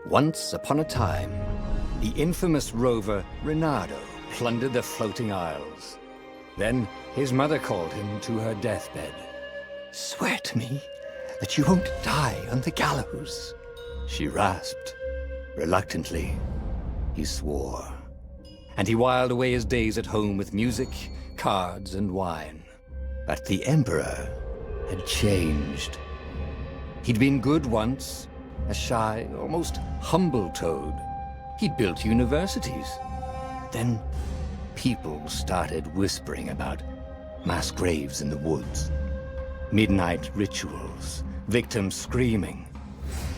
Once upon a time, the infamous rover Reynardo plundered the floating isles. Then his mother called him to her deathbed. "Swear to me that you won't die on the gallows," she rasped. Reluctantly, he swore. And he whiled away his days at home with music, cards, and wine. But the Emperor had changed. He'd been good once, a shy, almost humble toad. He'd built universities. Then people started whispering about mass graves in the woods, midnight rituals, victims screaming.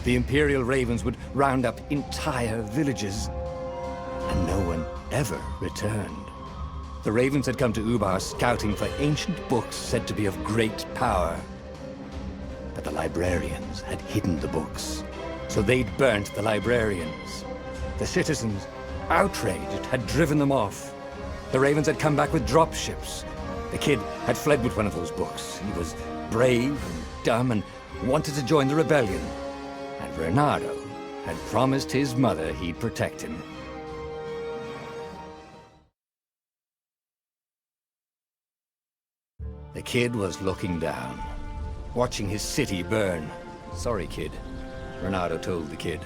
The Imperial Ravens would round up entire villages, and no one ever returned. The Ravens had come to Ubar scouting for ancient books said to be of great power. But the librarians had hidden the books, so they'd burnt the librarians. The citizens, outraged, had driven them off. The Ravens had come back with dropships. The kid had fled with one of those books. He was brave and dumb and wanted to join the rebellion. And Reynardo had promised his mother he'd protect him. The kid was looking down, watching his city burn. "Sorry, kid," Reynardo told the kid.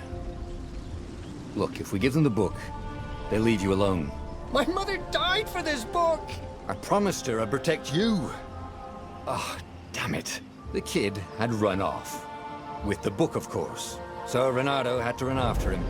"Look, if we give them the book, they'll leave you alone." "My mother died for this book!" "I promised her I'd protect you." Oh, damn it. The kid had run off. With the book, of course. So Reynardo had to run after him.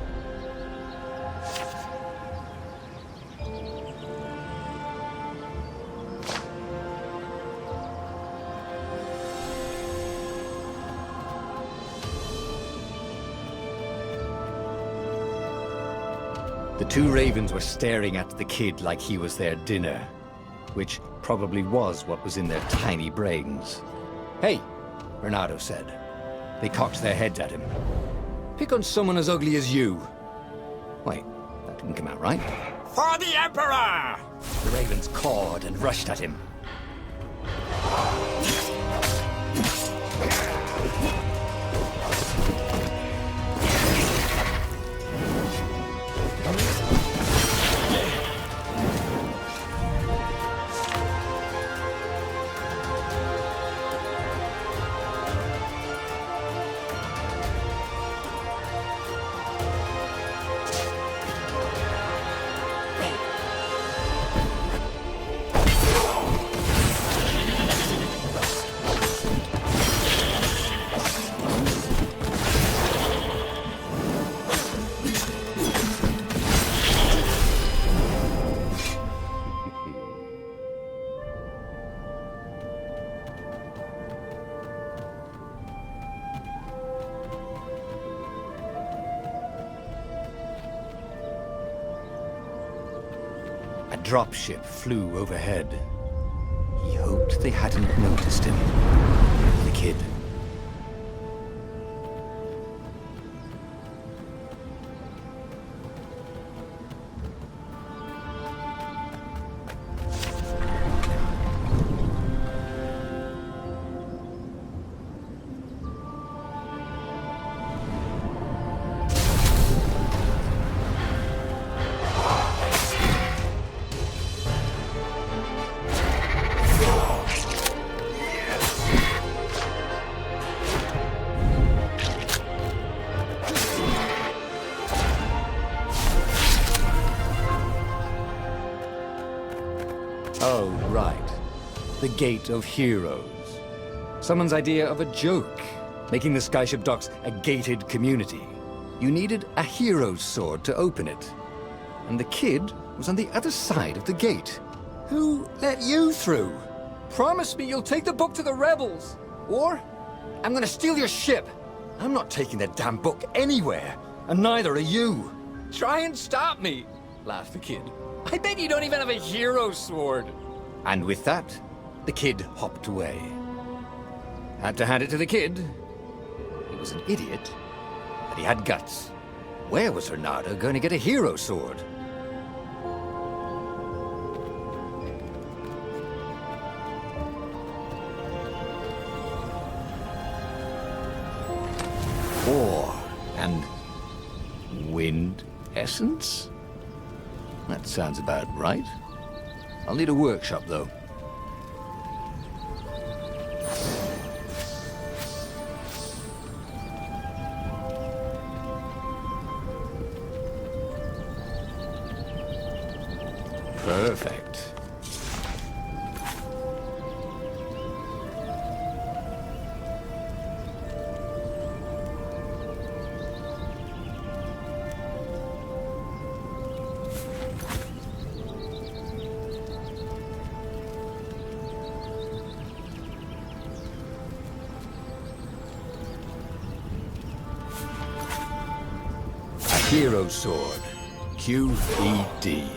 The two Ravens were staring at the kid like he was their dinner, which probably was what was in their tiny brains. "Hey," Reynardo said. They cocked their heads at him. "Pick on someone as ugly as you." Wait, that didn't come out right. "For the Emperor!" The Ravens cawed and rushed at him. A dropship flew overhead. He hoped they hadn't noticed him. The kid. Oh, right. The Gate of Heroes. Someone's idea of a joke, making the Skyship docks a gated community. You needed a hero's sword to open it. And the kid was on the other side of the gate. Who let you through? Promise me you'll take the book to the rebels, or I'm gonna steal your ship. I'm not taking that damn book anywhere, and neither are you. Try and stop me, laughed the kid. I bet you don't even have a hero sword. And with that, the kid hopped away. Had to hand it to the kid. He was an idiot, but he had guts. Where was Reynardo going to get a hero sword? War and Wind essence? That sounds about right. I'll need a workshop, though. Perfect. Hero Sword, QED.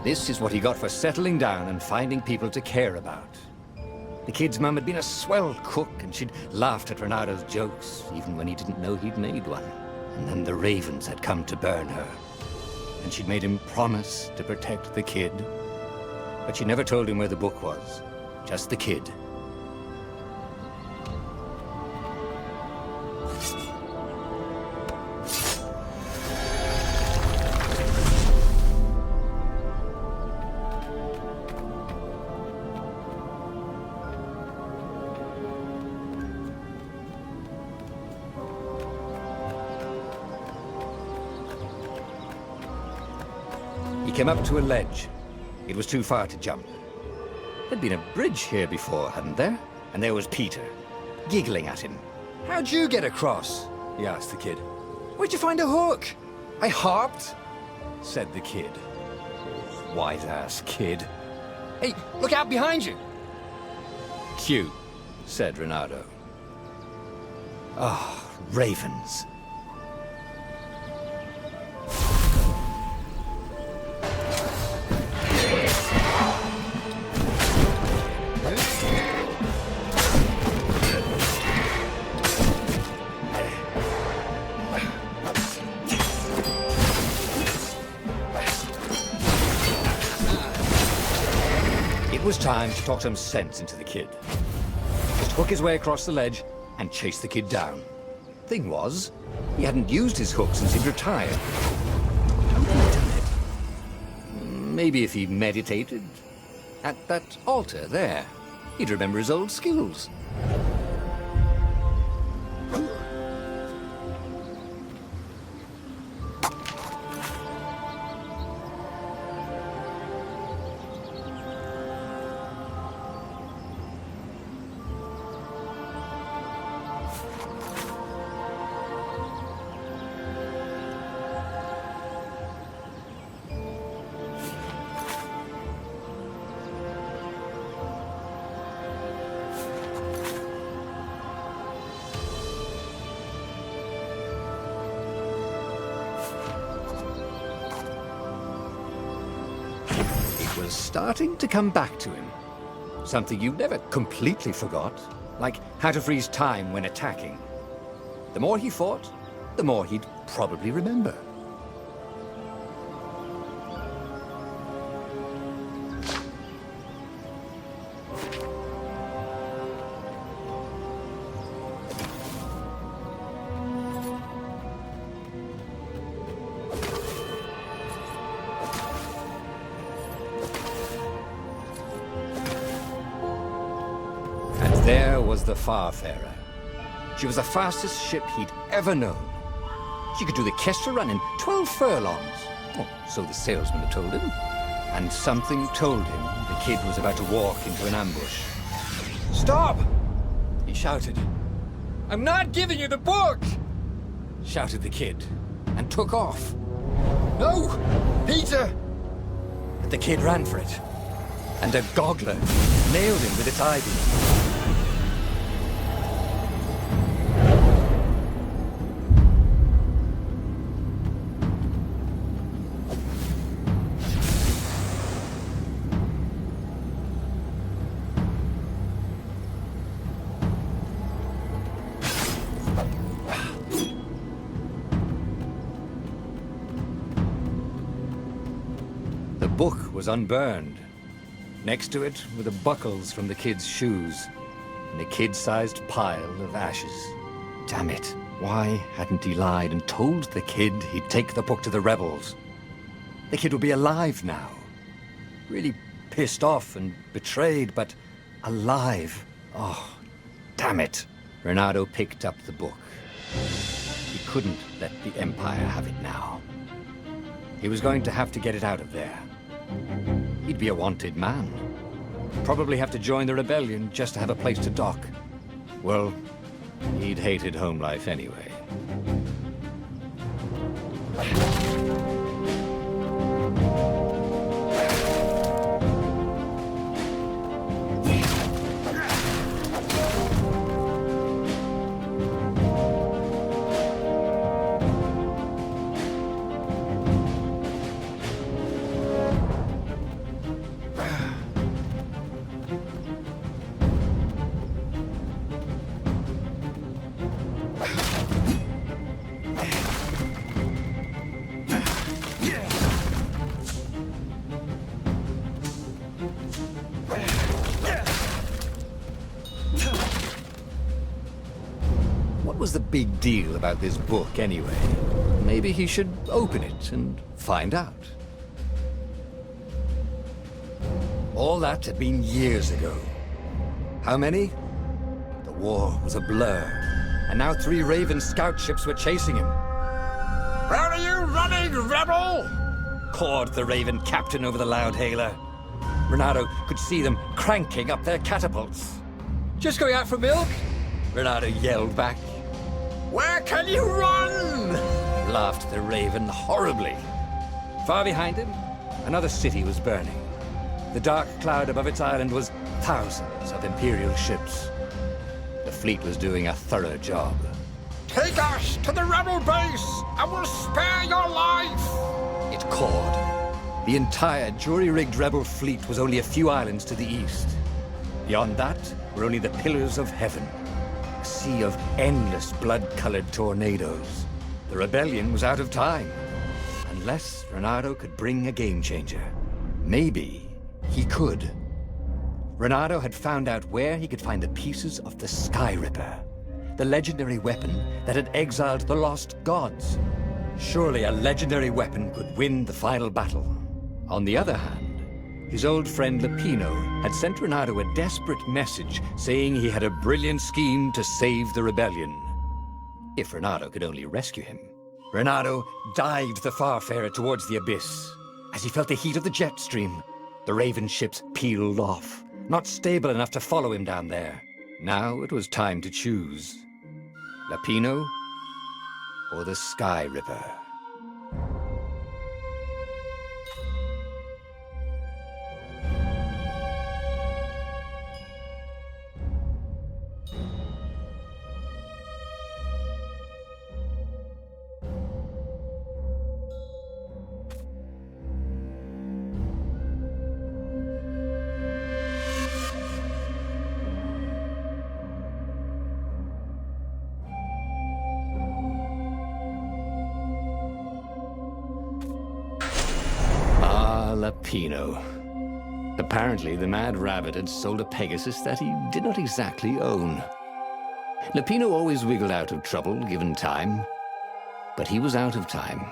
This is what he got for settling down and finding people to care about. The kid's mum had been a swell cook, and she'd laughed at Renado's jokes, even when he didn't know he'd made one. And then the ravens had come to burn her. And she'd made him promise to protect the kid. But she never told him where the book was. Just the kid. He came up to a ledge. It was too far to jump. There'd been a bridge here before, hadn't there? And there was Peter, giggling at him. "How'd you get across?" he asked the kid. "Where'd you find a hook?" "I hopped," said the kid. White-ass kid. "Hey, look out behind you!" "Cute," said Renado. Ah, ravens. It was time to talk some sense into the kid. Just hook his way across the ledge and chase the kid down. Thing was, he hadn't used his hook since he'd retired. How had he done it? Maybe if he meditated at that altar there, he'd remember his old skills. Was starting to come back to him. Something you never completely forgot, like how to freeze time when attacking. The more he fought, the more he'd probably remember. There was the Farfarer. She was the fastest ship he'd ever known. She could do the Kestra run in 12 furlongs. Oh, so the salesman had told him. And something told him the kid was about to walk into an ambush. "Stop!" he shouted. "I'm not giving you the book!" shouted the kid, and took off. "No! Peter!" But the kid ran for it, and a goggler nailed him with its eye-beam. was unburned. Next to it were the buckles from the kid's shoes, and a kid-sized pile of ashes. Damn it, why hadn't he lied and told the kid he'd take the book to the rebels? The kid would be alive now. Really pissed off and betrayed, but alive. Oh, damn it. Renato picked up the book. He couldn't let the Empire have it now. He was going to have to get it out of there. He'd be a wanted man. Probably have to join the rebellion just to have a place to dock. Well, he'd hated home life anyway. What was the big deal about this book, anyway? Maybe he should open it and find out. All that had been years ago. How many? The war was a blur, and now 3 Raven scout ships were chasing him. Where are you running, rebel? Cawed the Raven captain over the loud hailer. Renato could see them cranking up their catapults. Just going out for milk? Renato yelled back. Where can you run? Laughed the Raven horribly. Far behind him, another city was burning. The dark cloud above its island was thousands of Imperial ships. The fleet was doing a thorough job. Take us to the rebel base, and we'll spare your life! It cawed. The entire jury-rigged rebel fleet was only a few islands to the east. Beyond that were only the pillars of heaven. A sea of endless blood-colored tornadoes. The rebellion was out of time. Unless Renato could bring a game-changer. Maybe he could. Renato had found out where he could find the pieces of the Sky Ripper, the legendary weapon that had exiled the lost gods. Surely a legendary weapon could win the final battle. On the other hand, his old friend Lapino had sent Renato a desperate message saying he had a brilliant scheme to save the rebellion. If Renato could only rescue him. Renato dived the Farfarer towards the abyss. As he felt the heat of the jet stream, the Raven ships peeled off, not stable enough to follow him down there. Now it was time to choose. Lapino or the Sky Ripper? Lapino. Apparently, the Mad Rabbit had sold a Pegasus that he did not exactly own. Lapino always wiggled out of trouble, given time. But he was out of time.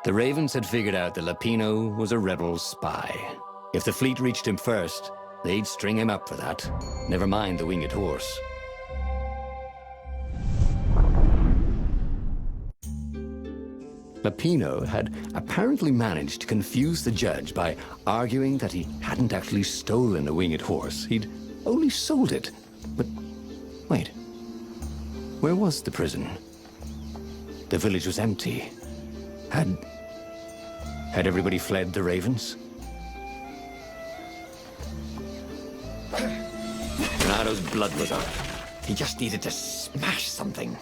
The Ravens had figured out that Lapino was a rebel spy. If the fleet reached him first, they'd string him up for that. Never mind the winged horse. Lapino had apparently managed to confuse the judge by arguing that he hadn't actually stolen a winged horse. He'd only sold it. But wait, where was the prison? The village was empty. Had everybody fled the Ravens? Renato's blood was up. He just needed to smash something.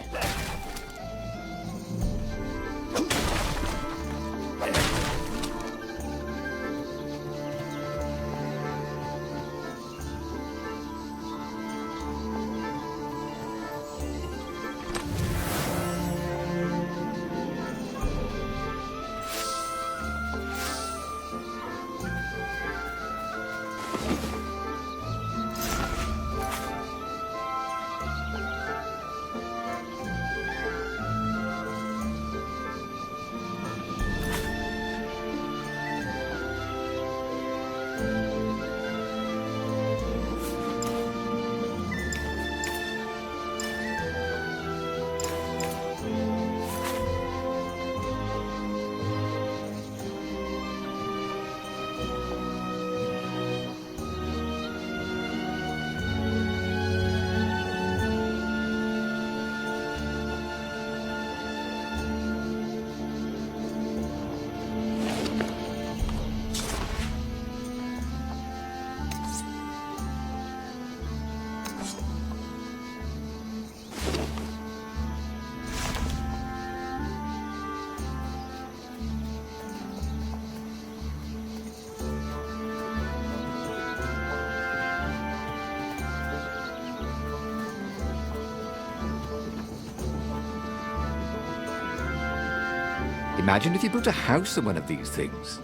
Imagine if you built a house on one of these things.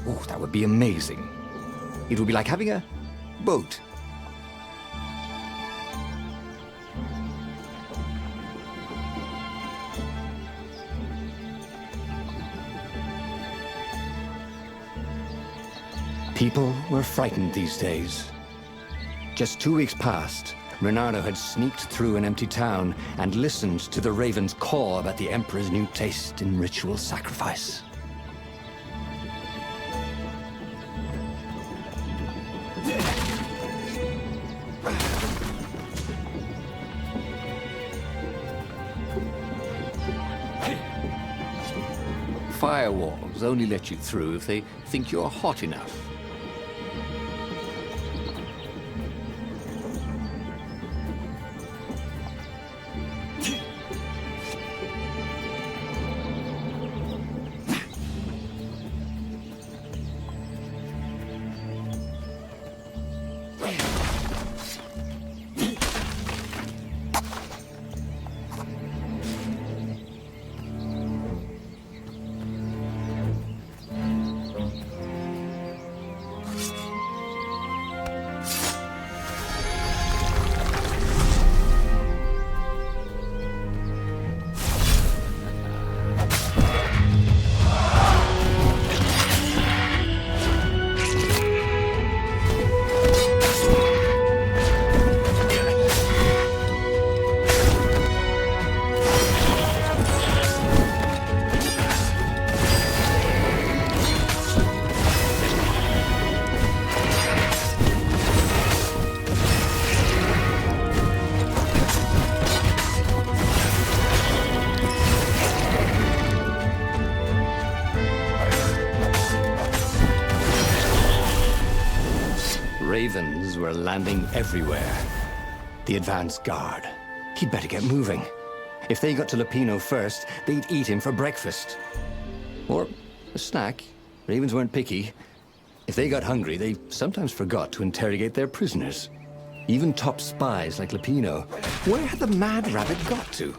Oh, that would be amazing. It would be like having a boat. People were frightened these days. Just 2 weeks past, Reynardo had sneaked through an empty town and listened to the ravens caw about the Emperor's new taste in ritual sacrifice. Firewalls only let you through if they think you're hot enough. Ravens were landing everywhere. The advance guard. He'd better get moving. If they got to Lupino first, they'd eat him for breakfast. Or a snack. Ravens weren't picky. If they got hungry, they sometimes forgot to interrogate their prisoners. Even top spies like Lupino. Where had the mad rabbit got to?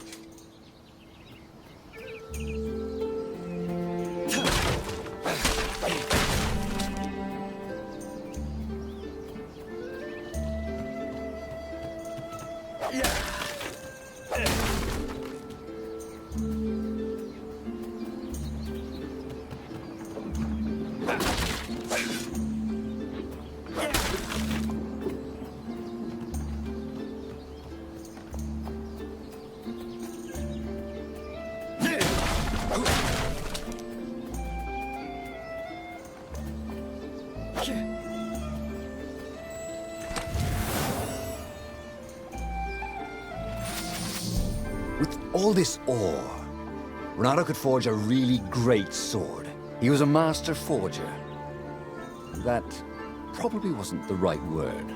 With all this ore, Reynardo could forge a really great sword. He was a master forger. That probably wasn't the right word.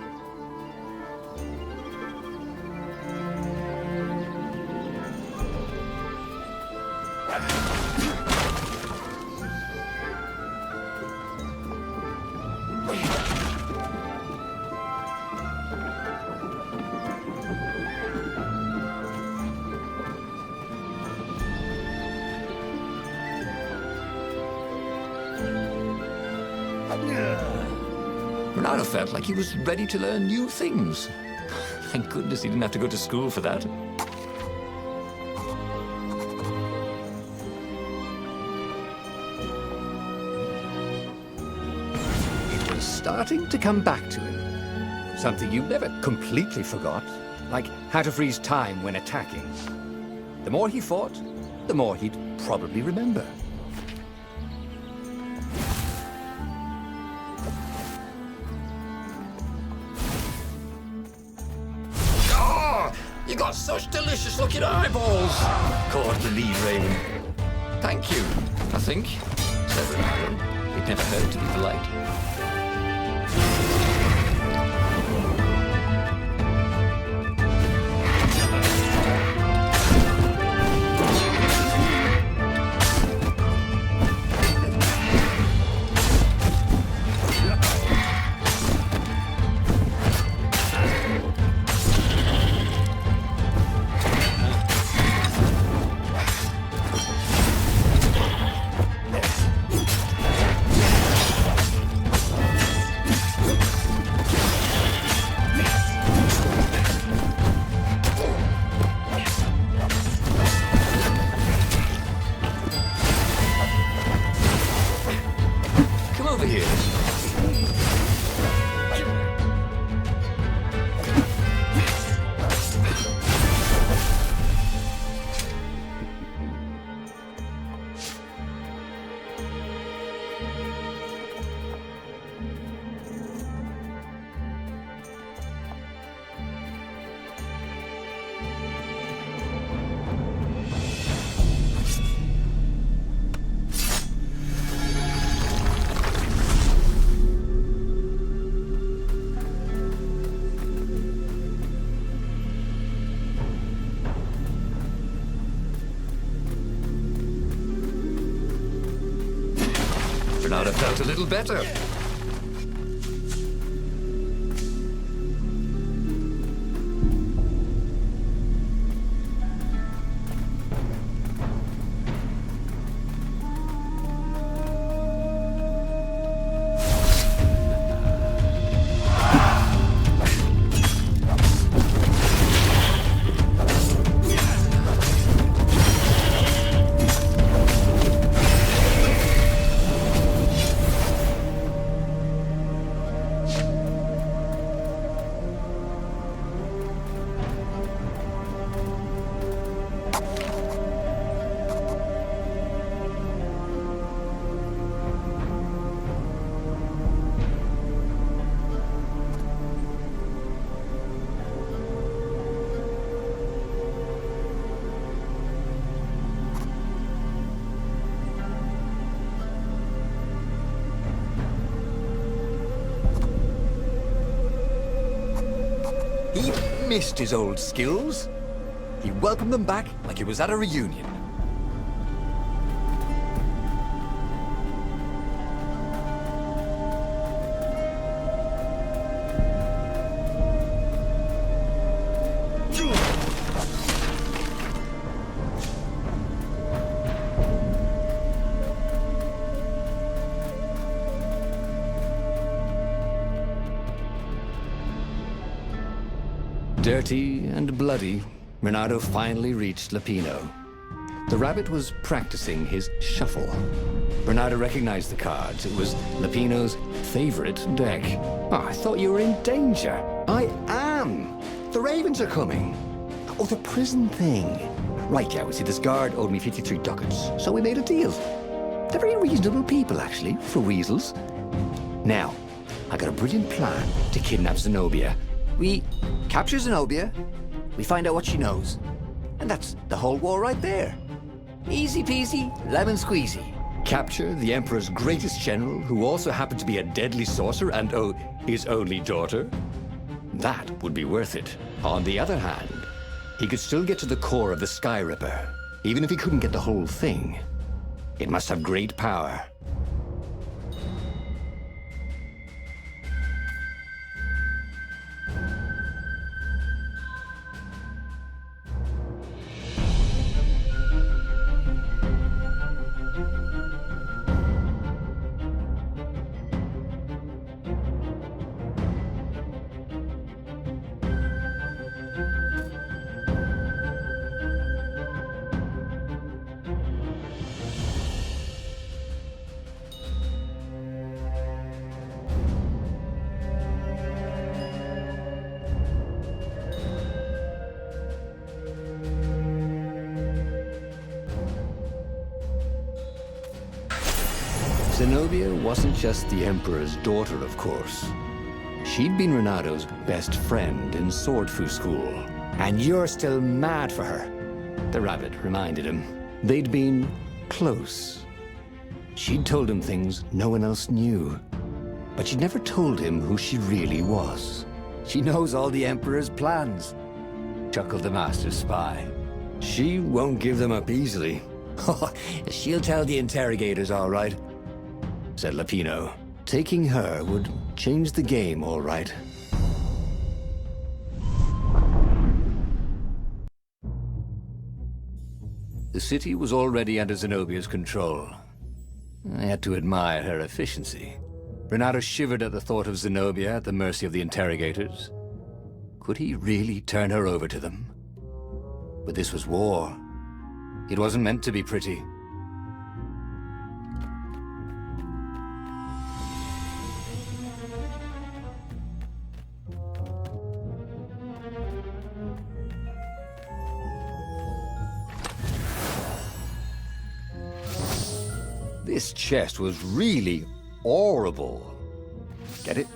Reynardo felt like he was ready to learn new things. Thank goodness he didn't have to go to school for that. It was starting to come back to him. Something you never completely forgot, like how to freeze time when attacking. The more he fought, the more he'd probably remember. You got such delicious-looking eyeballs. Caught the lead, Raven. Thank you, I think. Said Reynardo. It never hurt to be polite. have felt a little better. He missed his old skills. He welcomed them back like he was at a reunion. Dirty and bloody, Renato finally reached Lapino. The rabbit was practicing his shuffle. Renato recognized the cards. It was Lapino's favorite deck. Oh, I thought you were in danger. I am. The ravens are coming. Oh, the prison thing. Right, yeah, see, this guard owed me 53 ducats, so we made a deal. They're very reasonable people, actually, for weasels. Now, I got a brilliant plan to kidnap Zenobia. We capture Zenobia, we find out what she knows, and that's the whole war right there. Easy peasy, lemon squeezy. Capture the Emperor's greatest general, who also happened to be a deadly sorcerer and, oh, his only daughter? That would be worth it. On the other hand, he could still get to the core of the Sky Ripper, even if he couldn't get the whole thing. It must have great power. Zenobia wasn't just the Emperor's daughter, of course. She'd been Renato's best friend in sword fu school. And you're still mad for her, the rabbit reminded him. They'd been close. She'd told him things no one else knew. But she'd never told him who she really was. She knows all the Emperor's plans, chuckled the master spy. She won't give them up easily. She'll tell the interrogators, all right, said Lapino. Taking her would change the game, all right. The city was already under Zenobia's control. I had to admire her efficiency. Renato shivered at the thought of Zenobia at the mercy of the interrogators. Could he really turn her over to them? But this was war. It wasn't meant to be pretty. This chest was really horrible. Get it?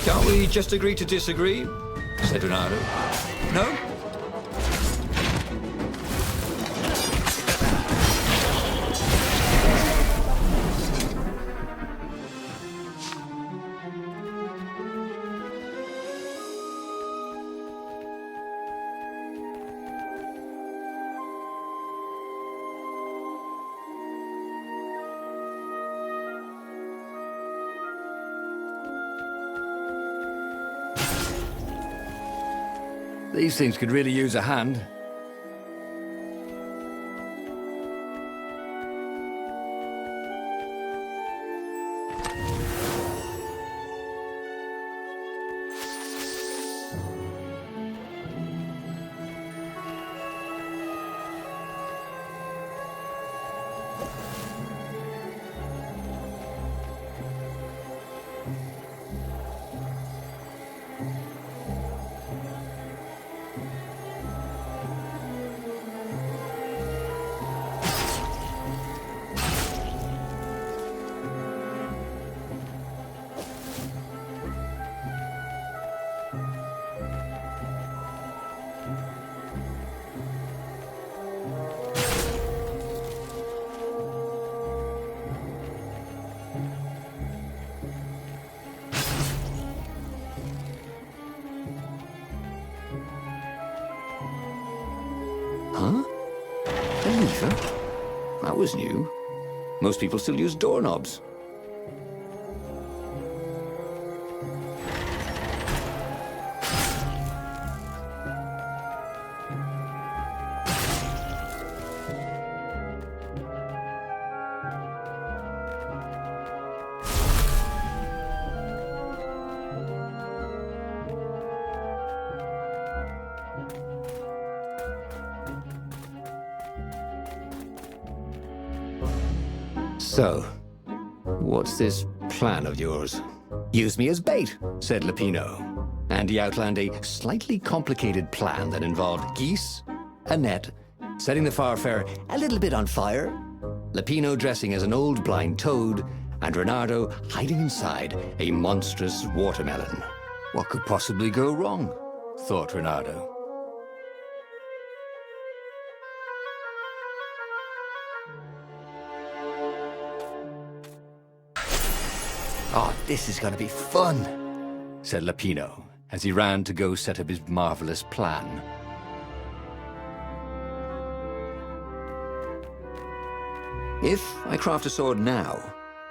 Can't we just agree to disagree? Said Renato. No? These things could really use a hand. Huh? A lever? That was new. Most people still use doorknobs. So, what's this plan of yours? Use me as bait, said Lupino. And he outlined a slightly complicated plan that involved geese, a net, setting the Farfarer a little bit on fire, Lupino dressing as an old blind toad, and Renato hiding inside a monstrous watermelon. What could possibly go wrong? Thought Renato. Oh, this is going to be fun, said Lupino, as he ran to go set up his marvelous plan. If I craft a sword now,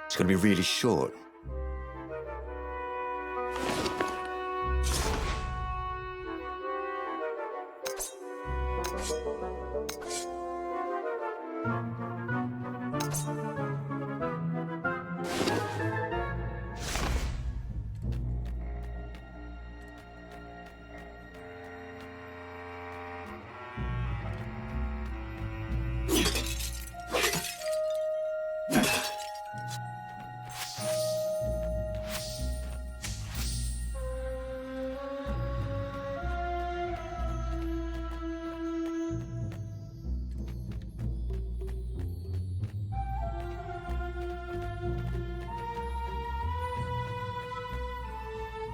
it's going to be really short.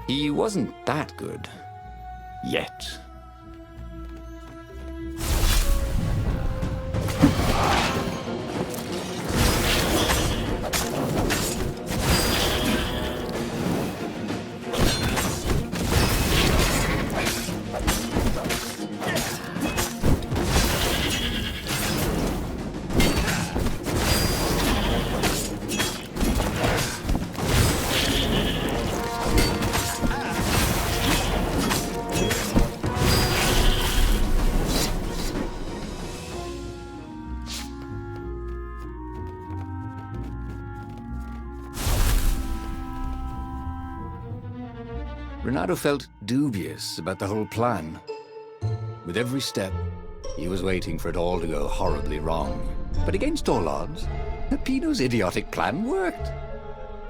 He wasn't that good. Yet. Renato felt dubious about the whole plan. With every step, he was waiting for it all to go horribly wrong. But against all odds, Lupino's idiotic plan worked.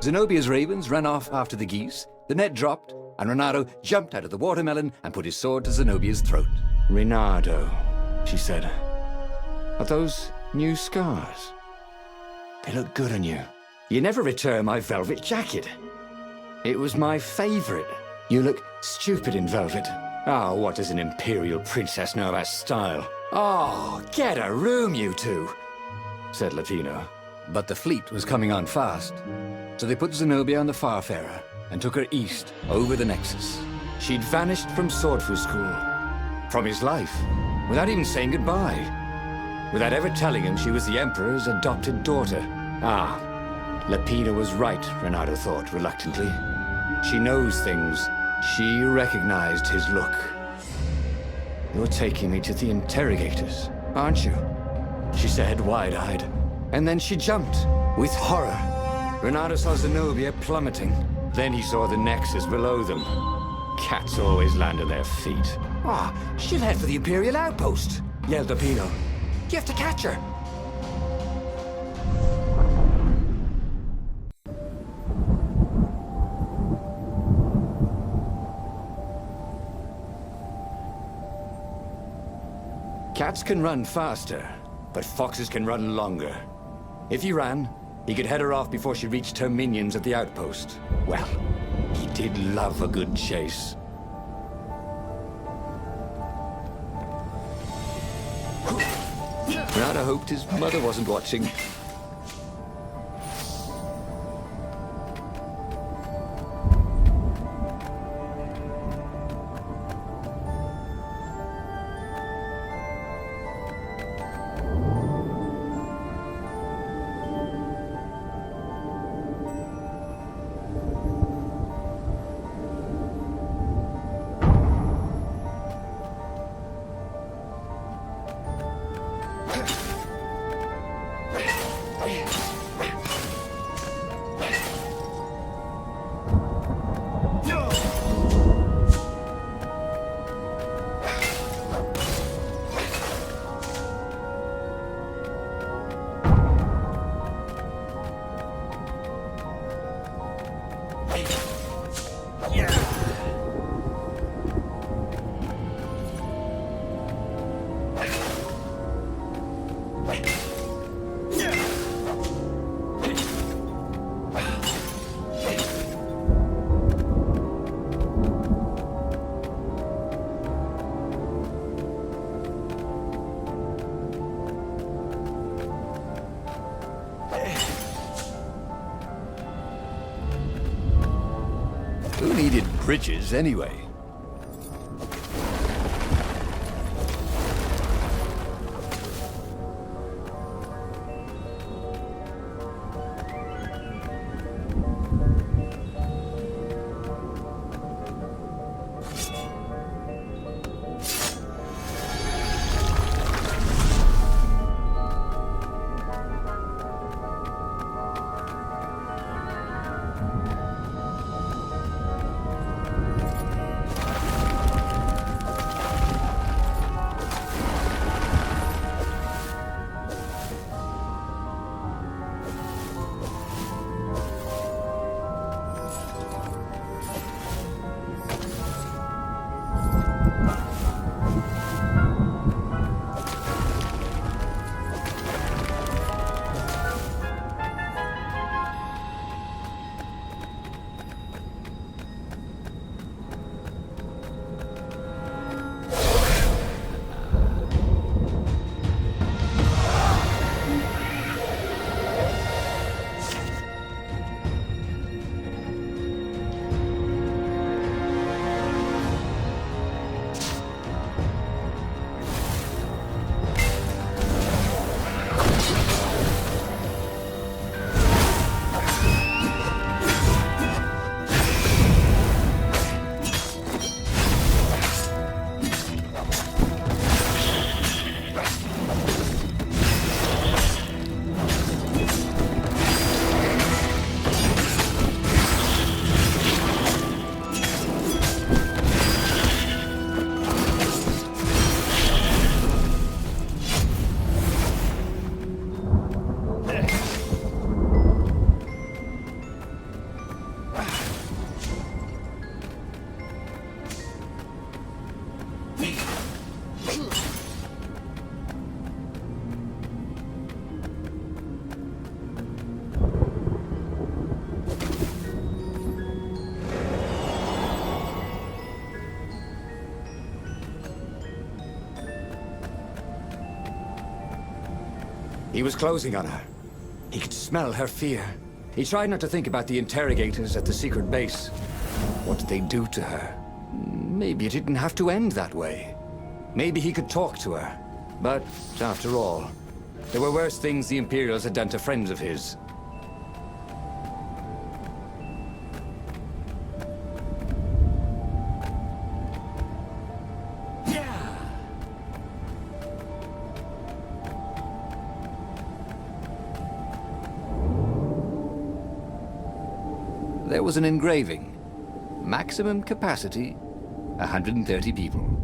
Zenobia's ravens ran off after the geese, the net dropped, and Renato jumped out of the watermelon and put his sword to Zenobia's throat. "Renato," she said, "are those new scars? They look good on you. You never return my velvet jacket. It was my favorite. You look stupid in velvet. Oh, what does an imperial princess know about style? Oh, get a room, you two, said Latino. But the fleet was coming on fast. So they put Zenobia on the Farfarer and took her east, over the Nexus. She'd vanished from Swordfu School, from his life, without even saying goodbye. Without ever telling him she was the Emperor's adopted daughter. Ah, Lapina was right, Renato thought reluctantly. She knows things. She recognized his look. You're taking me to the interrogators, aren't you? She said, wide-eyed. And then she jumped, with horror. Renato saw Zenobia plummeting. Then he saw the Nexus below them. Cats always land on their feet. Ah, she'll head for the Imperial outpost, yelled Lapino. You have to catch her. Cats can run faster, but foxes can run longer. If he ran, he could head her off before she reached her minions at the outpost. Well, he did love a good chase. Renato hoped his mother wasn't watching. Who needed bridges anyway? He was closing on her. He could smell her fear. He tried not to think about the interrogators at the secret base. What did they do to her? Maybe it didn't have to end that way. Maybe he could talk to her. But, after all, there were worse things the Imperials had done to friends of his. There was an engraving. Maximum capacity, 130 people.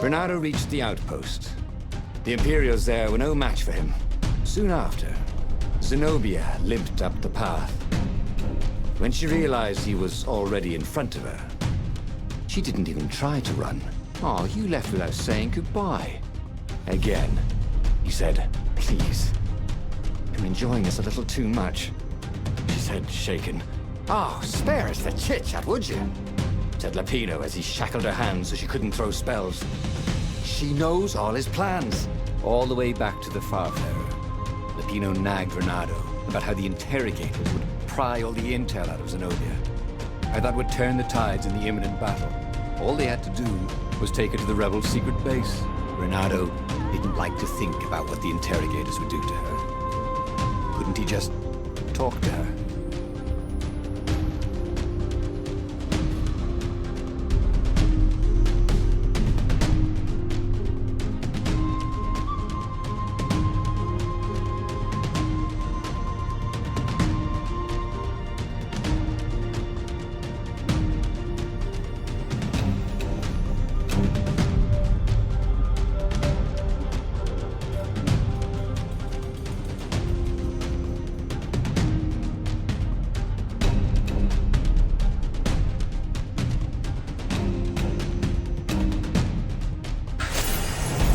Bernardo reached the outpost. The Imperials there were no match for him. Soon after, Zenobia limped up the path. When she realized he was already in front of her, she didn't even try to run. Oh, you left without saying goodbye. Again, he said, please. I'm enjoying this a little too much. She said, shaken. Oh, spare us the chit-chat, would you? Said Lapino as he shackled her hands so she couldn't throw spells. She knows all his plans. All the way back to the Farfarer, Lapino nagged Bernardo about how the interrogators would pry all the intel out of Zenobia. How that would turn the tides in the imminent battle. All they had to do was take her to the rebel secret base. Bernardo didn't like to think about what the interrogators would do to her. Couldn't he just talk to her?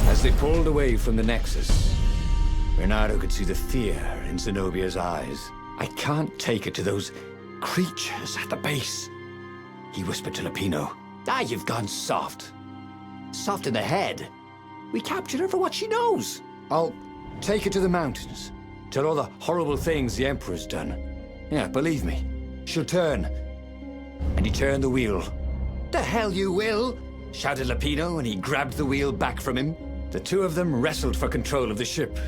As they pulled away from the Nexus, Bernardo could see the fear in Zenobia's eyes. I can't take it to those creatures at the base, he whispered to Lapino. Ah, you've gone soft. soft in the head. We captured her for what she knows. I'll take her to the mountains. Tell all the horrible things the Emperor's done. Yeah, believe me. She'll turn. And he turned the wheel. The hell you will! Shouted Lapino, and he grabbed the wheel back from him. The two of them wrestled for control of the ship.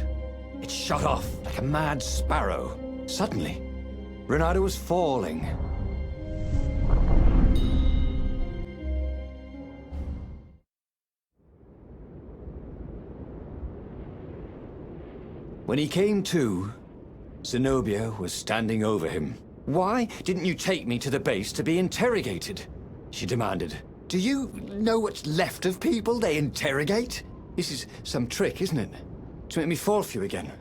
It shot off like a mad sparrow. Suddenly, Renato was falling. When he came to, Zenobia was standing over him. "Why didn't you take me to the base to be interrogated?" she demanded. "Do you know what's left of people they interrogate? This is some trick, isn't it? To make me fall for you again.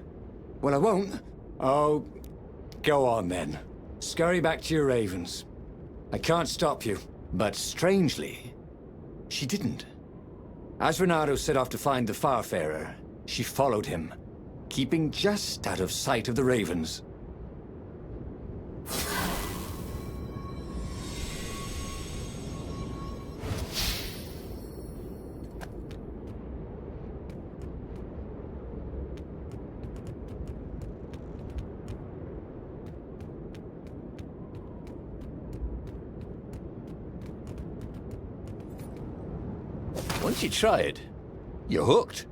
Well, I won't. Oh, go on then. Scurry back to your ravens. I can't stop you." But strangely, she didn't. As Renato set off to find the Farfarer, she followed him, keeping just out of sight of the ravens. Once you try it, you're hooked.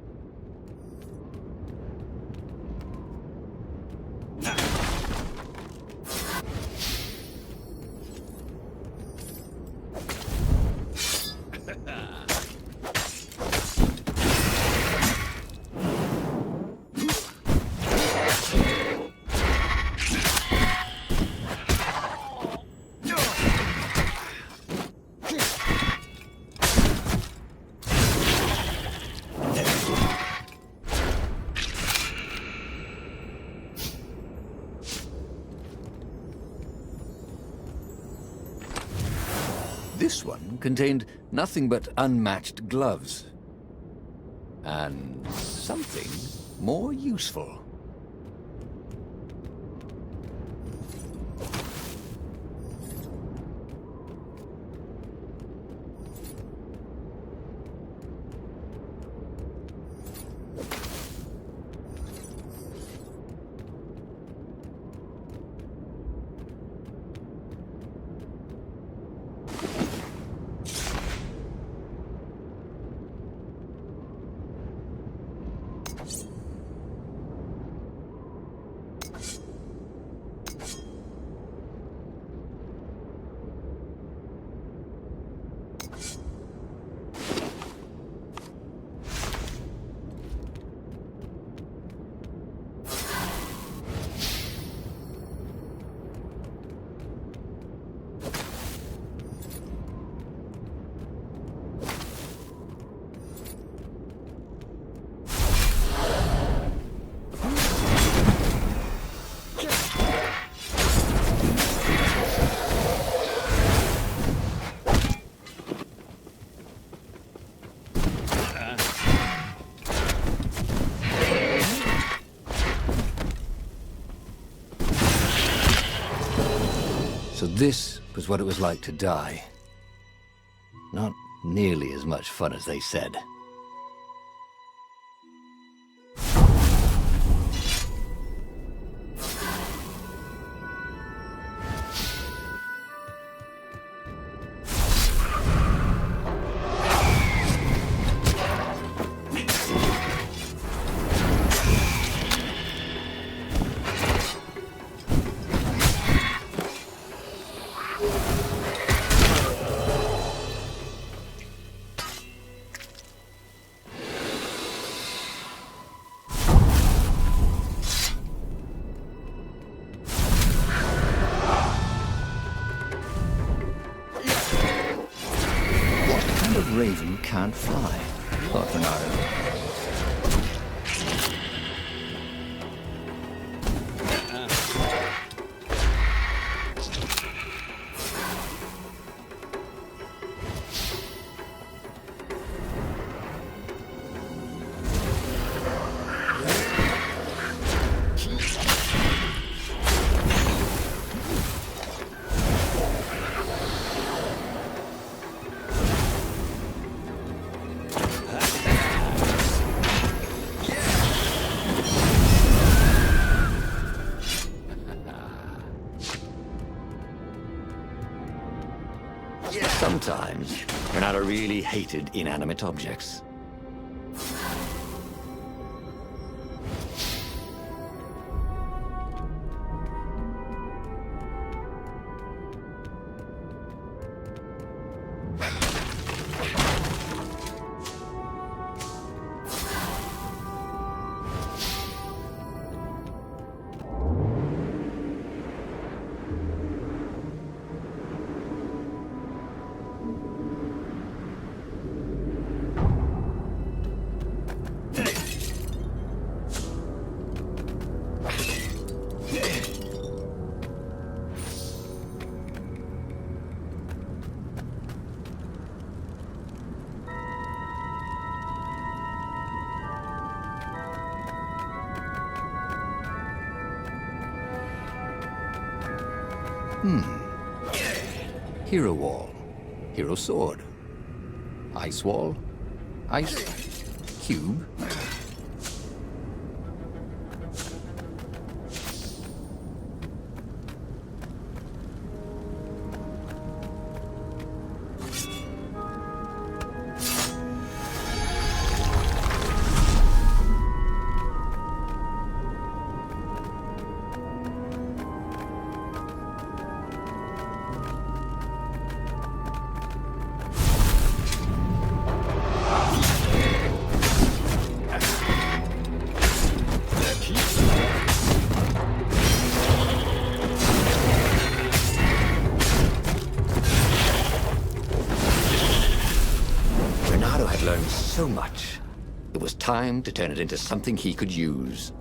This one contained nothing but unmatched gloves. And something more useful. So this was what it was like to die. Not nearly as much fun as they said. Raven can't fly, thought Renato. Sometimes, Renato really hated inanimate objects. Hero wall, hero sword, ice wall, ice cube. Learned so much. It was time to turn it into something he could use.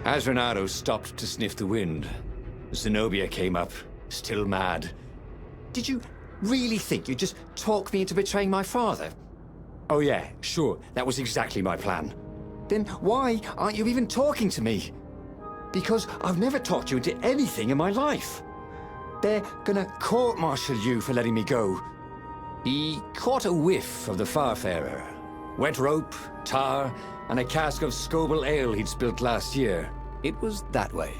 As Renato stopped to sniff the wind, Zenobia came up, still mad. Did you really think you'd just talk me into betraying my father? Oh yeah, sure, that was exactly my plan. Then why aren't you even talking to me? Because I've never talked you into anything in my life. They're gonna court-martial you for letting me go. He caught a whiff of the Farfarer. Wet rope, tar, and a cask of Scobel ale he'd spilt last year. It was that way.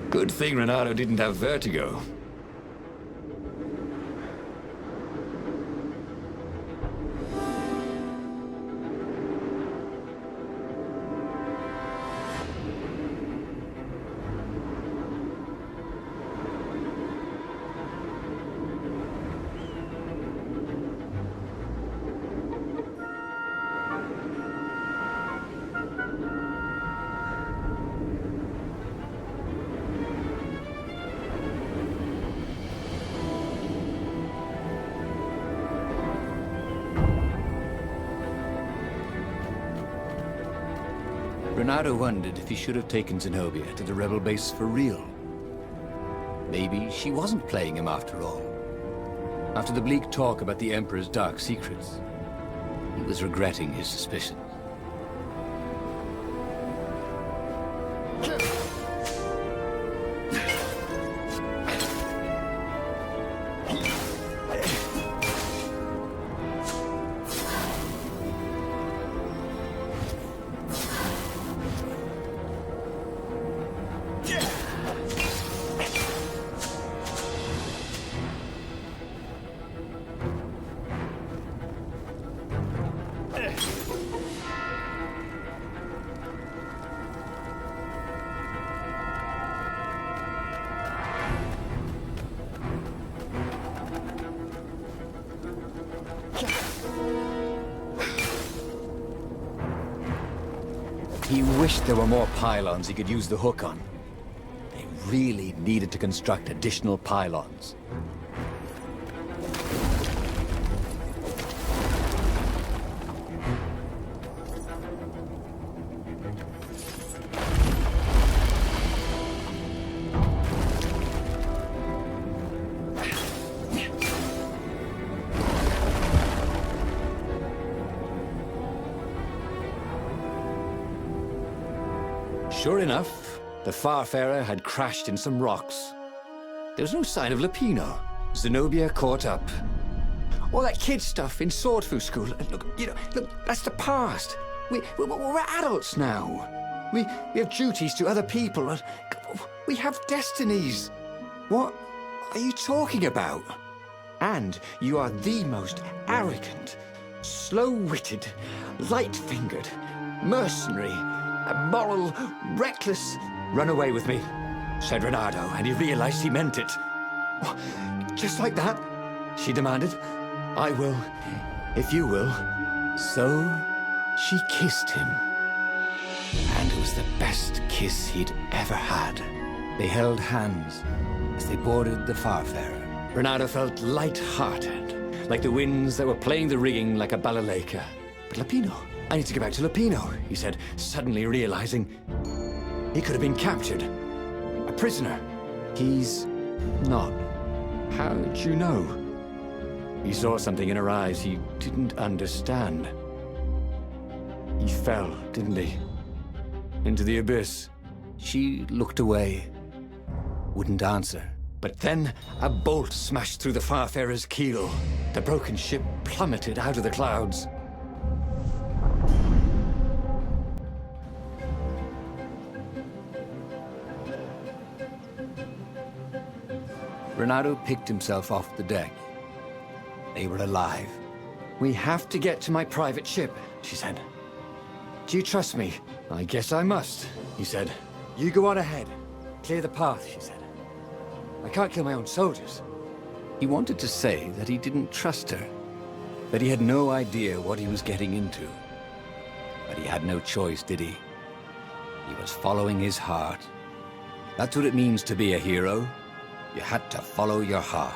Good thing Renato didn't have vertigo. Renato wondered if he should have taken Zenobia to the rebel base for real. Maybe she wasn't playing him after all. After the bleak talk about the Emperor's dark secrets, he was regretting his suspicions. wished there were more pylons he could use the hook on. They really needed to construct additional pylons. Sure enough, the Farfarer had crashed in some rocks. There was no sign of Lupino. Zenobia caught up. All that kid stuff in Swordfu School. Look, that's the past. We're adults now. We have duties to other people. We have destinies. What are you talking about? And you are the most arrogant, slow-witted, light-fingered, mercenary, immoral, reckless. Run away with me, said Renato, and he realized he meant it. Just like that, she demanded. I will, if you will. So she kissed him. And it was the best kiss he'd ever had. They held hands as they boarded the Farfarer. Renato felt light-hearted, like the winds that were playing the rigging like a balalaika. But Lupino, I need to get back to Lupino, he said, suddenly realizing he could have been captured. A prisoner. He's not. How did you know? He saw something in her eyes he didn't understand. He fell, didn't he? Into the abyss. She looked away, wouldn't answer. But then a bolt smashed through the Farfarer's keel. The broken ship plummeted out of the clouds. Renato picked himself off the deck. They were alive. We have to get to my private ship, she said. Do you trust me? I guess I must, he said. You go on ahead. Clear the path, she said. I can't kill my own soldiers. He wanted to say that he didn't trust her, that he had no idea what he was getting into. But he had no choice, did he? He was following his heart. That's what it means to be a hero. You had to follow your heart.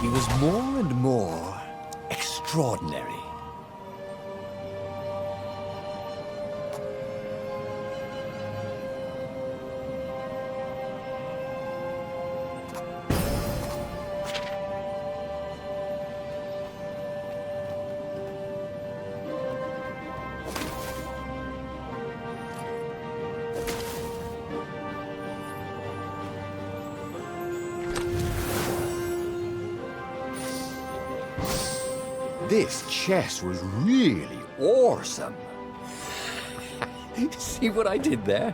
He was more and more extraordinary. This chess was really awesome. See what I did there?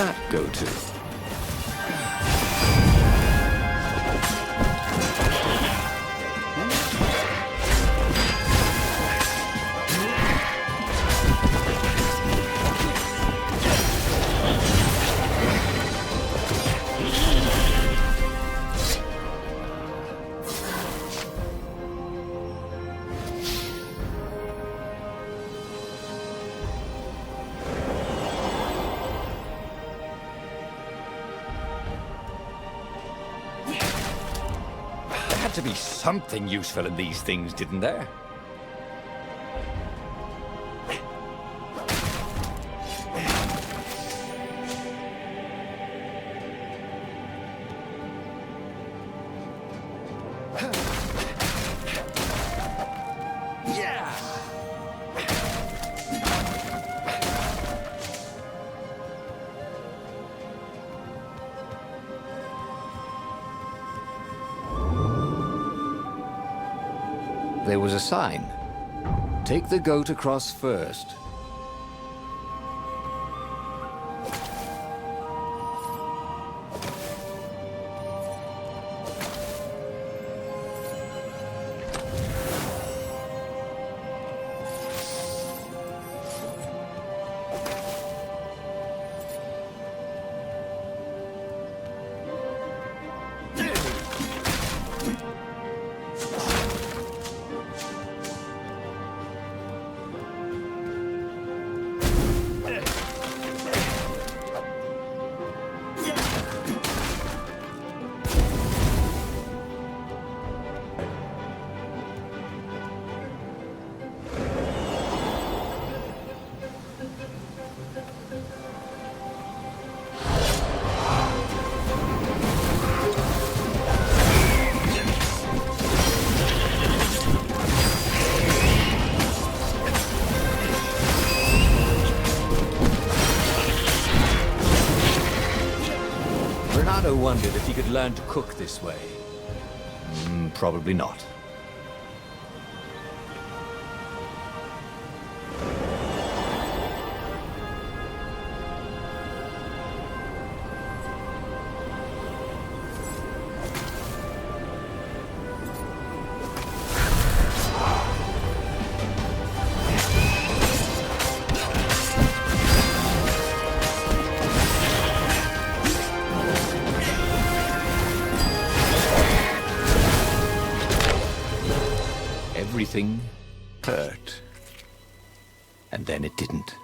that go to? There had to be something useful in these things, didn't there? There was a sign. Take the goat across first. Renato wondered if he could learn to cook this way. Probably not. Everything hurt. And then it didn't.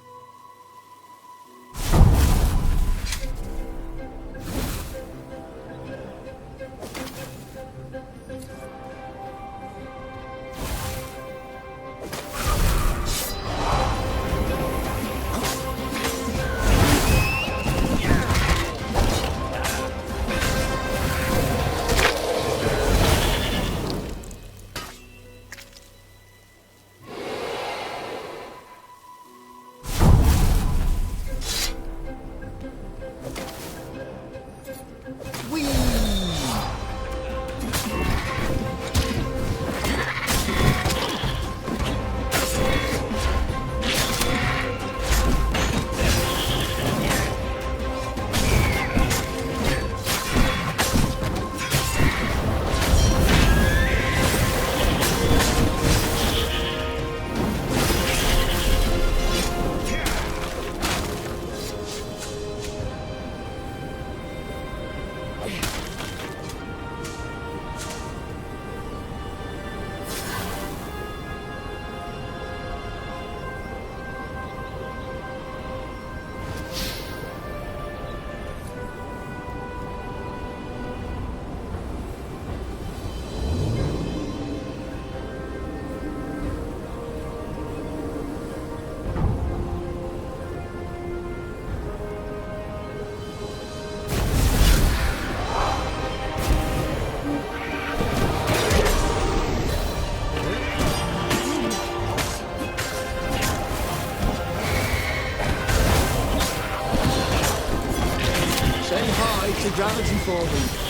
To gravity for me.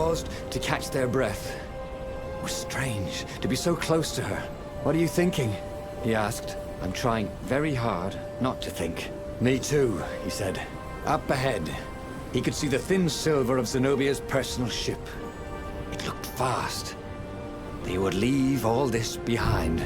paused to catch their breath. It was strange to be so close to her. "What are you thinking?" he asked. "I'm trying very hard not to think." "Me too," he said. Up ahead, he could see the thin silver of Zenobia's personal ship. It looked fast. They would leave all this behind.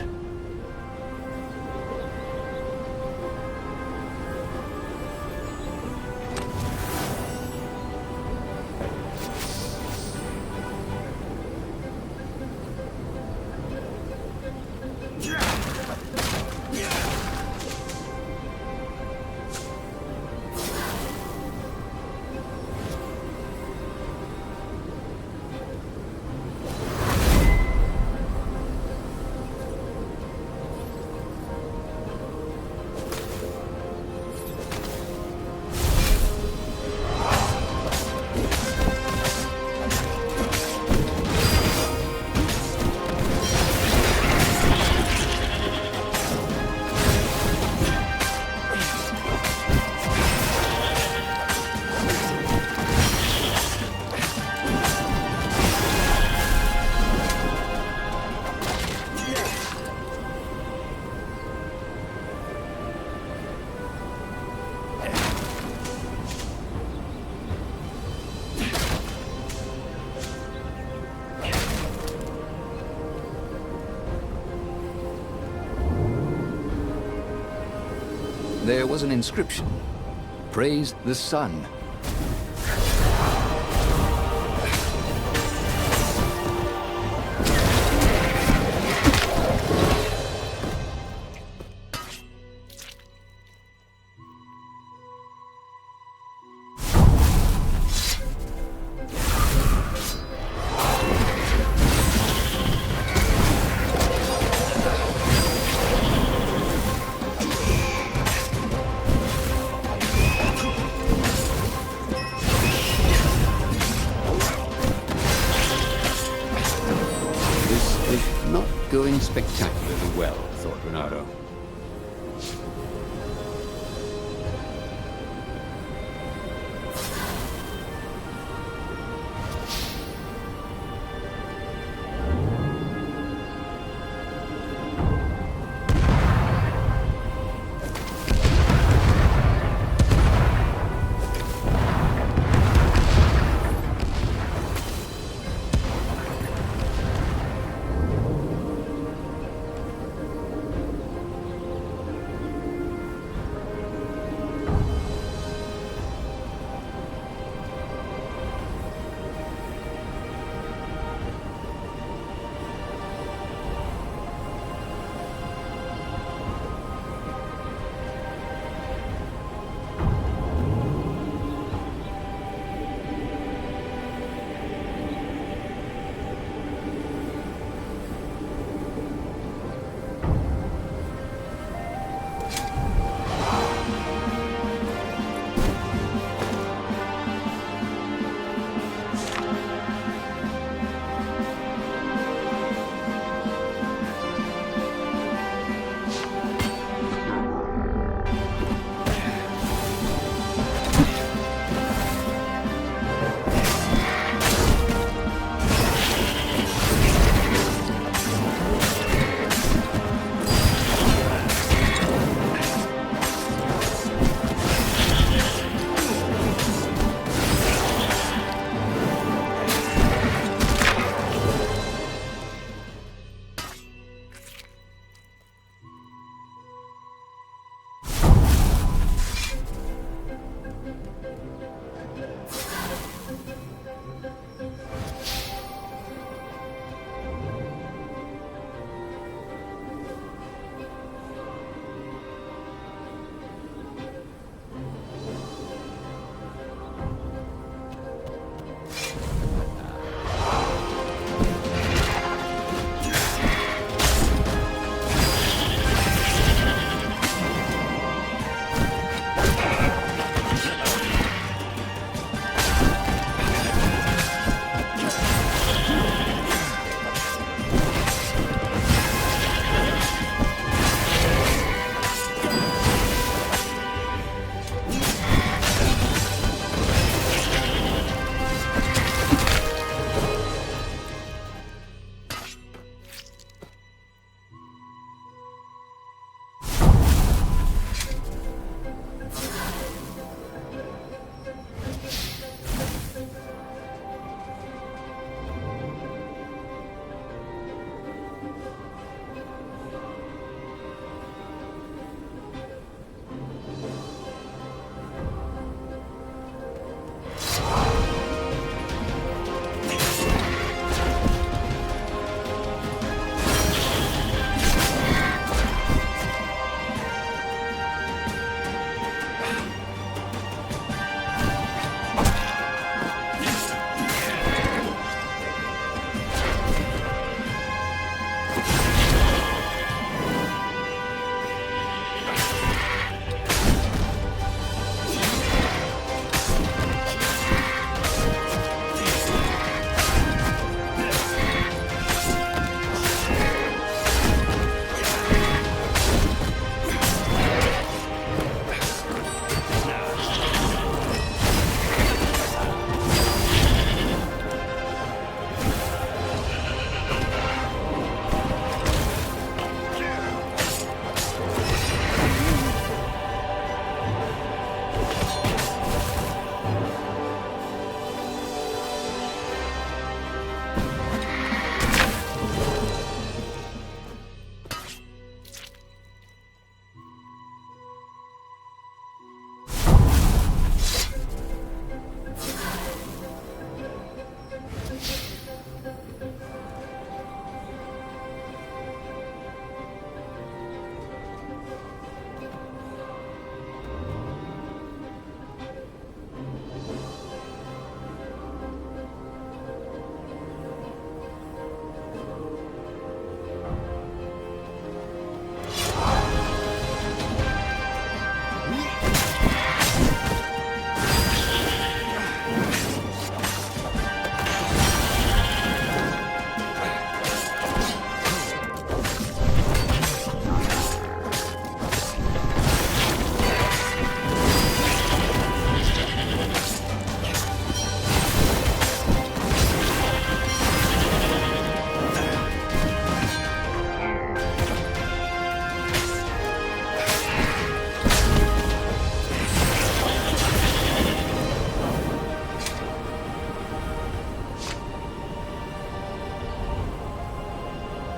There was an inscription. Praise the sun. Going spectacularly well, thought Renato.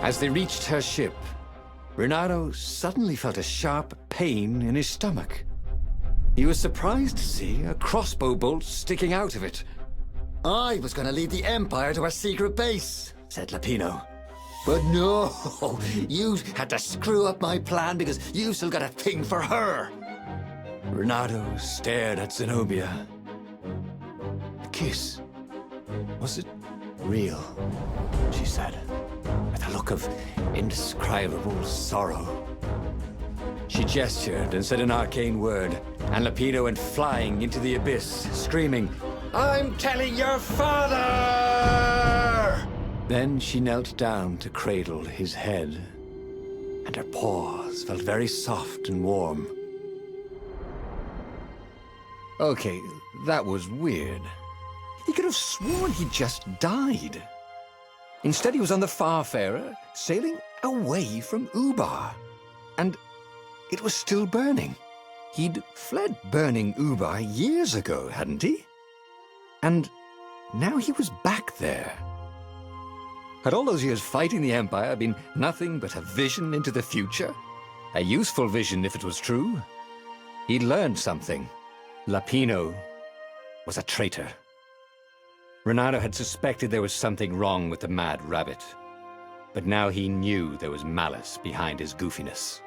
As they reached her ship, Renato suddenly felt a sharp pain in his stomach. He was surprised to see a crossbow bolt sticking out of it. I was going to lead the Empire to our secret base, said Lapino. But no, you had to screw up my plan because you still got a thing for her. Renato stared at Zenobia. The kiss. Was it real? She said, with a look of indescribable sorrow. She gestured and said an arcane word, and Lapino went flying into the abyss, screaming, "I'm telling your father!" Then she knelt down to cradle his head, and her paws felt very soft and warm. Okay, that was weird. He could have sworn he just died. Instead, he was on the Farfarer, sailing away from Ubar. And it was still burning. He'd fled burning Ubar years ago, hadn't he? And now he was back there. Had all those years fighting the Empire been nothing but a vision into the future? A useful vision if it was true. He'd learned something. Lapino was a traitor. Renato had suspected there was something wrong with the Mad Rabbit. But now he knew there was malice behind his goofiness.